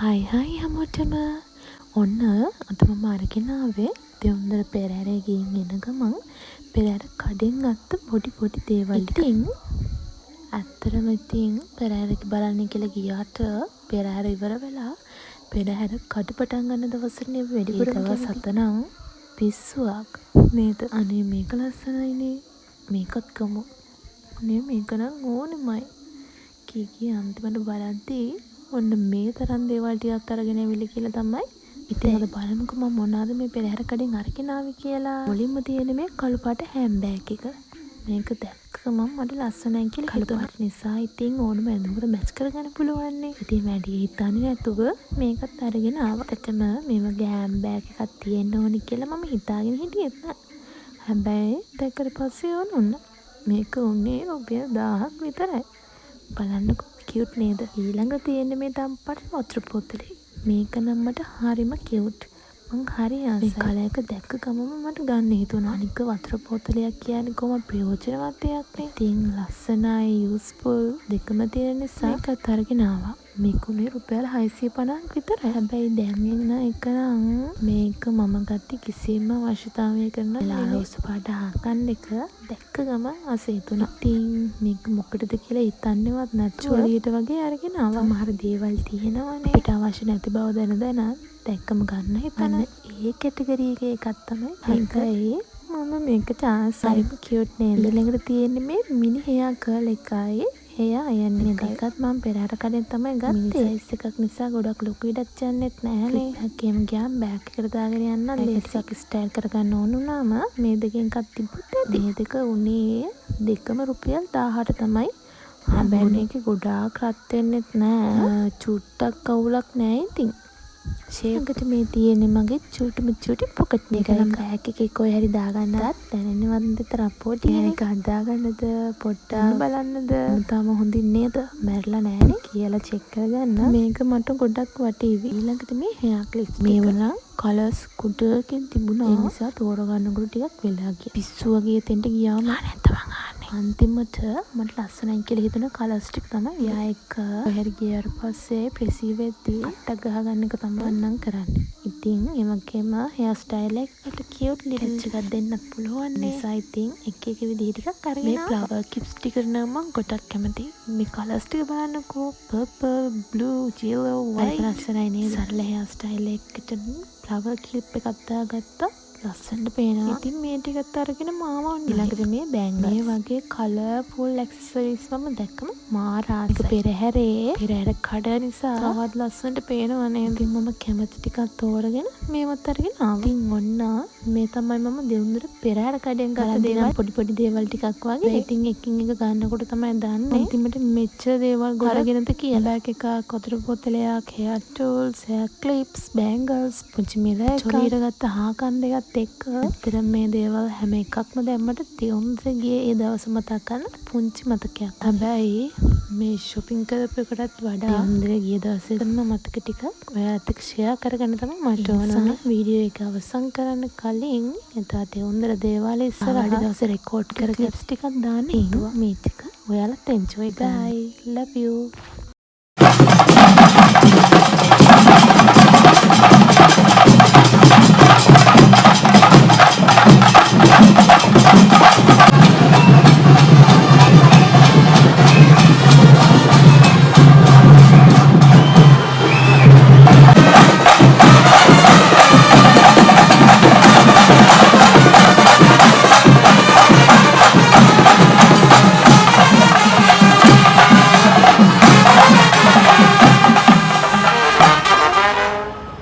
හයි හැමෝටම ඔන්න අද මම අරගෙන ආවේ දෙවුන්දර පෙරහැරේ ගිහින් එන ගමන් පෙරහැර කඩෙන් අත්ත පොඩි දේවල් ටික. ඇත්තටම ඉතින් පෙරහැර බලන්න කියලා ගියාට පෙරහැර ඉවර වෙලා පෙරහැර කඩ පටන් ගන්න දවසනේ වැඩිපුර දවස් 7 නම් පිස්සුවක් නේද? අනේ මේක ලස්සනයිනේ. මේකත් ගමු. අනේ මේක නම් ඕනෙමයි. කී අන්තිමට බලද්දී ඔන්න මේ තරම් දේවල් ටිකක් අරගෙන ඇවිල්ලා කියලා තමයි. ඉතින් අද බලමුකෝ මම මොනවාද මේ පෙරහැර කඩෙන් අරගෙන ආවේ කියලා. මුලින්ම තියෙන මේ කළු පාට හෑම්බෑග් එක. මේක දැක්කම මට ලස්සනයි කියලා කළු පාට නිසා ඉතින් ඕනම ඇඳුමකට මැච් කරගන්න පුළුවන් නේ. ඉතින් වැඩි හිතන්නේ නැතුව මේකත් අරගෙන ආවා. ඇත්තටම මේ වගේ හෑම්බෑග් එකක් තියෙන්න ඕනි කියලා මම හිතාගෙන හිටියෙත් නෑ. හැබැයි දැක්කට පස්සේ ඕන මේක උන්නේ රුපියල් 1000ක් විතරයි. බලන්නකෝ කියුට් නේද? ඊළඟ තියෙන්නේ මේ තම්පට වතුර බෝතලේ. මේක නම් මට හරිම කියුට්. මං හරි ආසයි. මේ කලයක දැක්ක ගමම මට ගන්න හිතුණා. අනික වතුර බෝතලයක් කියන්නේ කොහොම ප්‍රයෝජනවත් දෙයක් නේ. ඉතින් ලස්සනයි යූස්ෆුල් දෙකම තියෙන නිසා ඒකත් අරගෙන ආවා. මේකුනේ රුපියල් 650ක් විතරයි. හැබැයි දැන් එන එක නම් මේක මම ගත්තේ කිසිම අවශ්‍යතාවයක කරන රෝස් පාට හාකන් එක දැක්ක ගමන් ආසෙතුණා. ඉතින් මේක මොකටද කියලා හිතන්නේවත් නැතුව චොලියට වගේ අරගෙන ආවා. සමහර දේවල් තියෙනවනේ අපිට අවශ්‍ය නැති බව දැන දැක්කම ගන්න හිතන්නේ. ඒ කැටගරි එකේ එකක් තමයි මේකයි. මම මේක chance හරිම කියුට් නේද? ඊළඟට තියෙන්නේ මේ මිනි හෙයා කර්ල් එකයි. හෙයා අයන් එකත් මම පෙරහැර කඩෙන් තමයි ගත්තේ. සයිස් එකක් නිසා ගොඩක් ලොකු ඉඩක් යන්නෙත් නැහැනේ. හැකේම ගියාම බෑග් එකට දාගෙන යන්න ලේසියක් ස්ටයිල් කරගන්න ඕන වුණාම මේ දෙකෙන් එකක් තිබ්බොත් ඇති. මේ දෙක උනේ දෙකම රුපියල් 1000ට තමයි. හැබැයි මේකේ ගොඩාක් රත් වෙන්නෙත් නෑ. චුට්ටක් අවුලක් නෑ ඉතින්. ෂේකට මේ තියෙන්නේ මගේ චූටි පොකට් එක. බෑග් එකේ කොයි හරි දාගන්නත් දැනෙන්නවත් විතර අපෝටි එක හදාගන්නද පොඩ්ඩක් බලන්නද තාම හොඳින් නේද? මැරලා නෑනේ කියලා චෙක් කරගන්න. මේක මට ගොඩක් වටීවි. ඊළඟට මේ හෙයා ක්ලිප්ස්. මේව නම් කලර්ස් කුඩකින් තිබුණා. ඒ නිසා තෝරගන්නකොට ටිකක් වෙලා ගියා. පිස්සු වගේ තෙන්ට ගියාම අන්තිමට මට ලස්සනයි කියලා හිතුණ කලර්ස් ටික තමයි යා එක හැරි ගියාට පස්සේ ප්‍රෙසී වෙද්දී අට්ටක් ගහගන්න එක තමයි නම් කරන්නේ. ඉතින් ඒ වගේම හෙයා ස්ටයිල් එකට කියුට් ලිරිච් එකක් දෙන්නත් පුළුවන් නේ. නිසා ඉතින් එක විදිහ ටිකක් අරගෙන මේ ෆ්ලවර් කිප්ස් ටික නම් මම ගොඩක් කැමතියි. මේ කලර්ස් ටික බලන්නකෝ පර්පල් බ්ලූ yellow white ලස්සනයි නේද? සරල හෙයා ස්ටයිල් එකකට ෆ්ලවර් ක්ලිප් එකක් දාගත්තා. ලස්සනට පේනවා. ඉතින් මේ ටිකත් අරගෙන මාව ඊළඟට මේ බෑග් මේ වගේ කලර්ෆුල් ඇක්සසරිස් මම දැක්කම මාරාසයි. පෙරහැර කඩ නිසා තවත් ලස්සනට පේනවා නේද? ඉතින් මම කැමති ටිකක් තෝරගෙන මේවත් අරගෙන ආවා. ඉතින් ඔන්න මේ තමයි මම දෙවුන්දර පෙරහැර කඩෙන් ගත්ත දේවල් පොඩි දේවල් ටිකක් වගේ. ඉතින් එකින් එක ගන්නකොට තමයි දන්නේ. අන්තිමට මෙච්චර දේවල් ගොඩගෙනද කියලා. බෑග් එකක්, වතුර බෝතලයක්, හෙයා ටූල්ස්, හෙයා ක්ලිප්ස්, බෑන්ගල්ස්, පුංචි මිරර් එකක්, චොලියට ගත්ත හාකන් දෙකක් එක්ක ඇත්තටම මේ දේවල් හැම එකක්ම දැම්මට දෙවුන්දර ගියේ ඒ දවස මතක් කරන පුංචි මතකයක්. හැබැයි මේ shopping කරපු එකටත් වඩා දෙවුන්දර ගිය දවසේ කරන මතක ටික ඔයාලත් එක්ක share කරගන්න තමයි මට ඕන. වීඩියෝ එක අවසන් කරන්න කලින් එදා දෙවුන්දර දේවාලේ ඉස්සරහට දවසේ රෙකෝඩ් කර ක්ලිප්ස් ටිකක් දාන්න හිතුවා. මේ ටික ඔයාලත් enjoy. Bye. Love you.